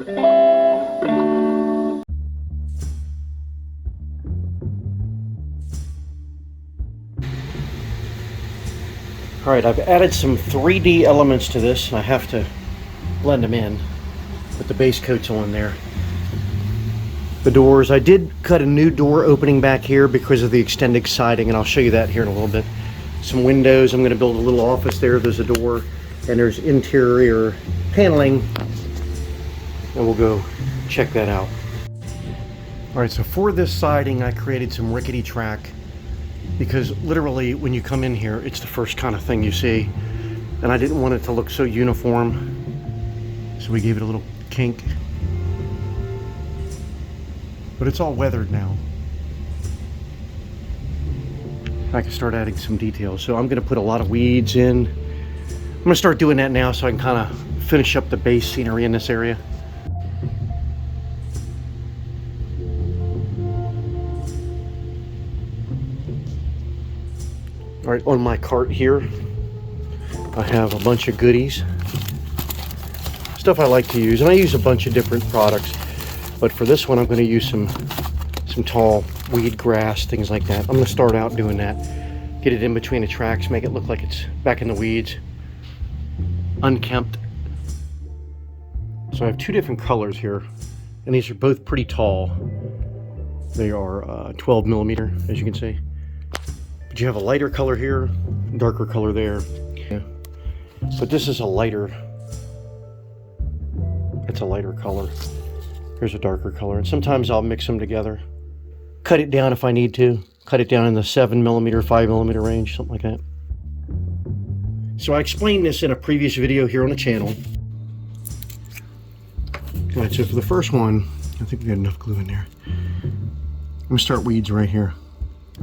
All right, I've added some 3D elements to this, and I have to blend them in with the base coats on there. The doors, I did cut a new door opening back here because of the extended siding, and I'll show you that here in a little bit. Some windows, I'm going to build a little office there. There's a door, and there's interior paneling, and we'll go check that out. All right, so for this siding, I created some rickety track, because literally when you come in here, it's the first kind of thing you see, and I didn't want it to look so uniform, so we gave it a little kink. But it's all weathered now. I can start adding some details. So I'm going to put a lot of weeds in. I'm going to start doing that now so I can kind of finish up the base scenery in this area. All right, on my cart here, I have a bunch of goodies. Stuff I like to use, and I use a bunch of different products. But for this one, I'm going to use some tall weed grass, things like that. I'm going to start out doing that. Get it in between the tracks, make it look like it's back in the weeds. Unkempt. So I have two different colors here, and these are both pretty tall. They are 12 millimeter, as you can see. But you have a lighter color here, darker color there. Yeah. But this is a lighter, it's a lighter color. Here's a darker color, and sometimes I'll mix them together. Cut it down if I need to. Cut it down in the 7 millimeter, 5 millimeter range, something like that. So I explained this in a previous video here on the channel. All right, so for the first one, I think we got enough glue in there. I'm gonna start weeds right here.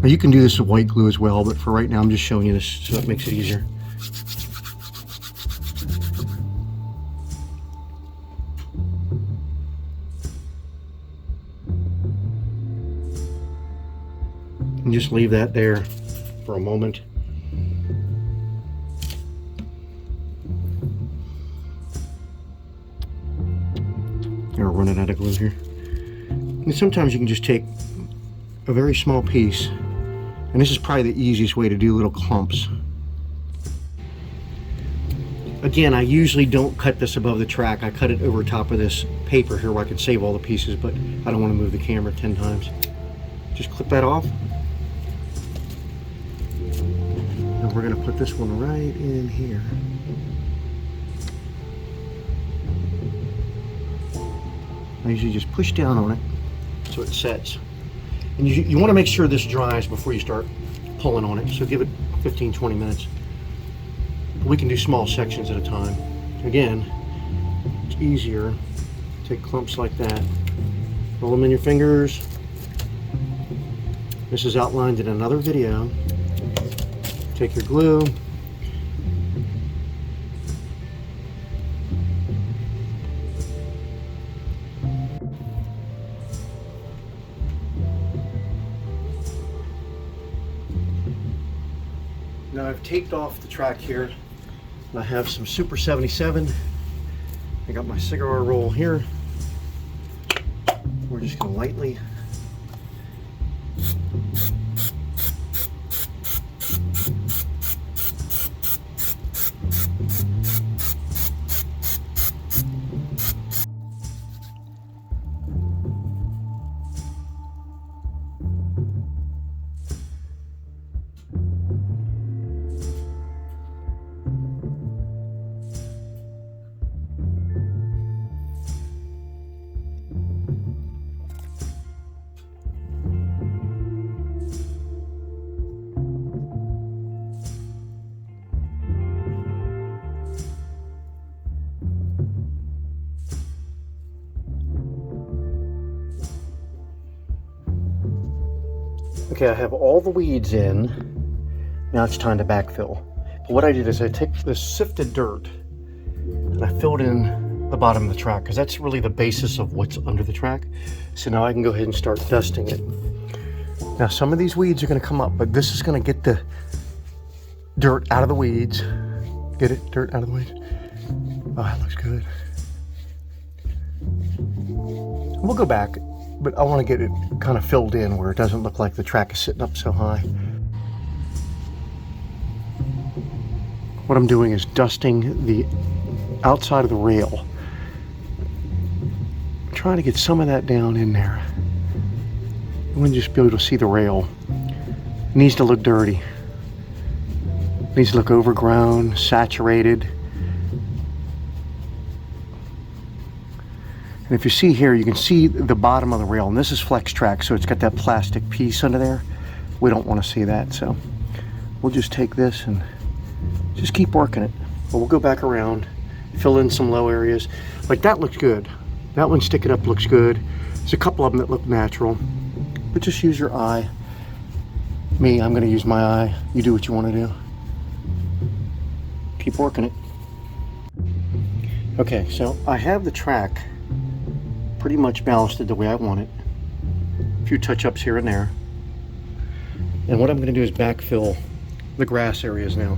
Now you can do this with white glue as well, but for right now I'm just showing you this so it makes it easier. And just leave that there for a moment. We're running out of glue here. And sometimes you can just take a very small piece, and this is probably the easiest way to do little clumps. Again, I usually don't cut this above the track. I cut it over top of this paper here where I can save all the pieces, but I don't want to move the camera 10 times. Just clip that off. And we're going to put this one right in here. I usually just push down on it so it sets. And you want to make sure this dries before you start pulling on it. So give it 15-20 minutes. We can do small sections at a time. Again, it's easier. Take clumps like that. Roll them in your fingers. This is outlined in another video. Take your glue. Now I've taped off the track here. I have some Super 77. I got my cigar roll here. We're just going to lightly Okay, I have all the weeds in. Now it's time to backfill. But what I did is I take this sifted dirt and I filled in the bottom of the track because that's really the basis of what's under the track. So now I can go ahead and start dusting it. Now some of these weeds are going to come up, but this is going to get the dirt out of the weeds. Get it? Dirt out of the weeds. Oh, that looks good. We'll go back, but I want to get it kind of filled in where it doesn't look like the track is sitting up so high. What I'm doing is dusting the outside of the rail. I'm trying to get some of that down in there. You wouldn't just be able to see the rail. It needs to look dirty. It needs to look overgrown, saturated. And if you see here, you can see the bottom of the rail, and this is flex track, so it's got that plastic piece under there. We don't want to see that, so we'll just take this and just keep working it. But we'll go back around, fill in some low areas. Like that looks good. That one sticking up looks good. There's a couple of them that look natural, but just use your eye. Me, I'm gonna use my eye. You do what you want to do. Keep working it. Okay, so I have the track pretty much ballasted the way I want it. A few touch-ups here and there. And what I'm going to do is backfill the grass areas now.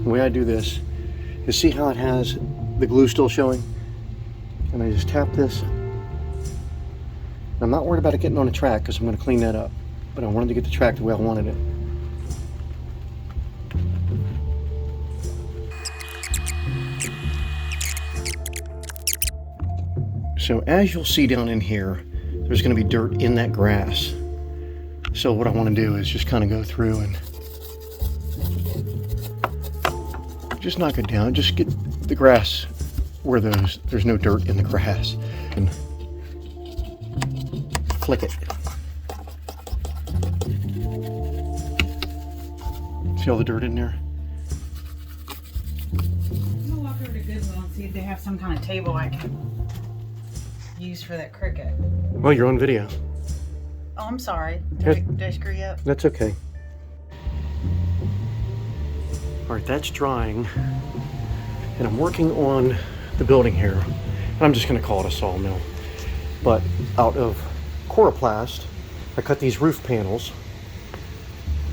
The way I do this is, see how it has the glue still showing? And I just tap this. I'm not worried about it getting on the track because I'm going to clean that up. But I wanted to get the track the way I wanted it. So as you'll see down in here, there's going to be dirt in that grass. So what I want to do is just kind of go through and just knock it down. Just get the grass where there's no dirt in the grass. And flick it. See all the dirt in there? I'm gonna walk over to Goodwill and see if they have some kind of table I can use for that cricket. Well, you're on video. Oh, I'm sorry. Did I screw you up? That's okay. All right, that's drying. And I'm working on the building here. And I'm just gonna call it a sawmill. But out of coroplast, I cut these roof panels.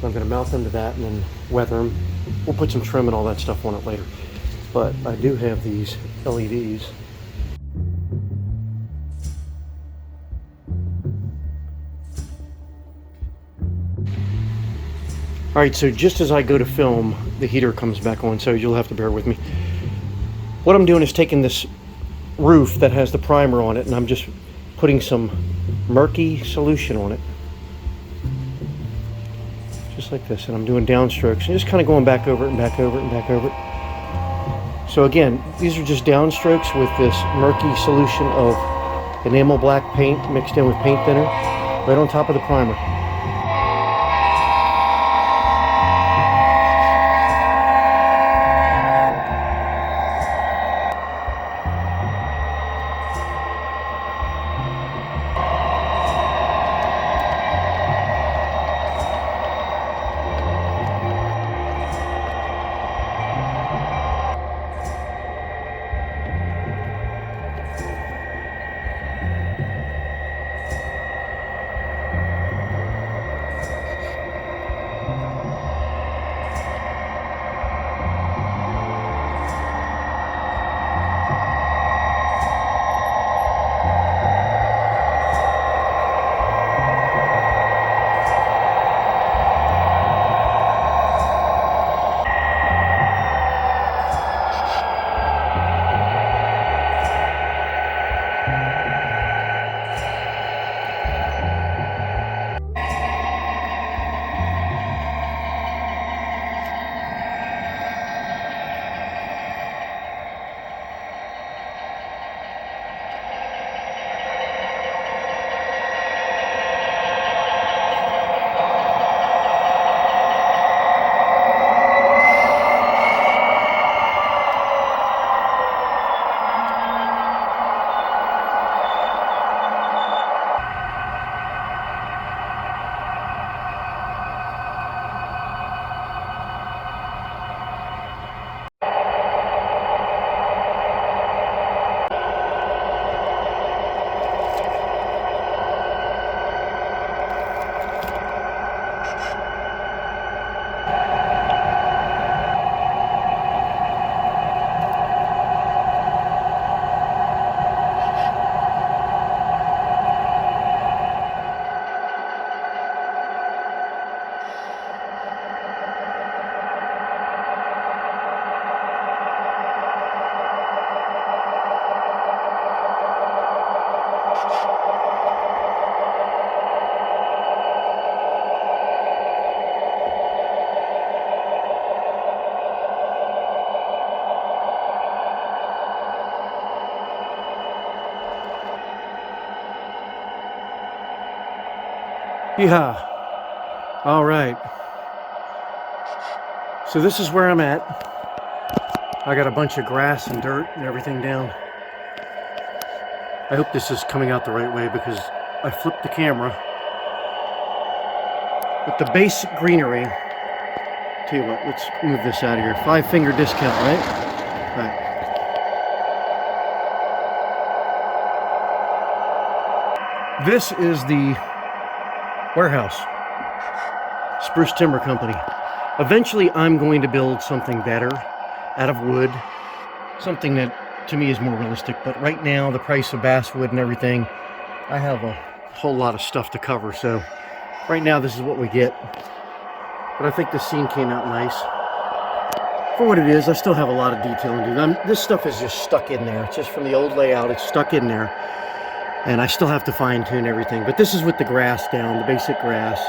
I'm gonna mount them to that and then weather them. We'll put some trim and all that stuff on it later. But I do have these LEDs. All right, so just as I go to film, the heater comes back on, so you'll have to bear with me. What I'm doing is taking this roof that has the primer on it, and I'm just putting some murky solution on it. Just like this, and I'm doing downstrokes, and just kind of going back over it and back over it and back over it. So again, these are just downstrokes with this murky solution of enamel black paint mixed in with paint thinner, right on top of the primer. Yeah. All right. So this is where I'm at. I got a bunch of grass and dirt and everything down. I hope this is coming out the right way because I flipped the camera. With the basic greenery, tell you what, let's move this out of here. 5-finger discount, right? Right. This is the warehouse, Spruce Timber Company. Eventually I'm going to build something better out of wood, something that to me is more realistic, but right now the price of basswood and everything, I have a whole lot of stuff to cover, so right now this is what we get. But I think the scene came out nice. For what it is, I still have a lot of detailing to do. This stuff is just stuck in there. It's just from the old layout, it's stuck in there. And I still have to fine tune everything. But this is with the grass down, the basic grass.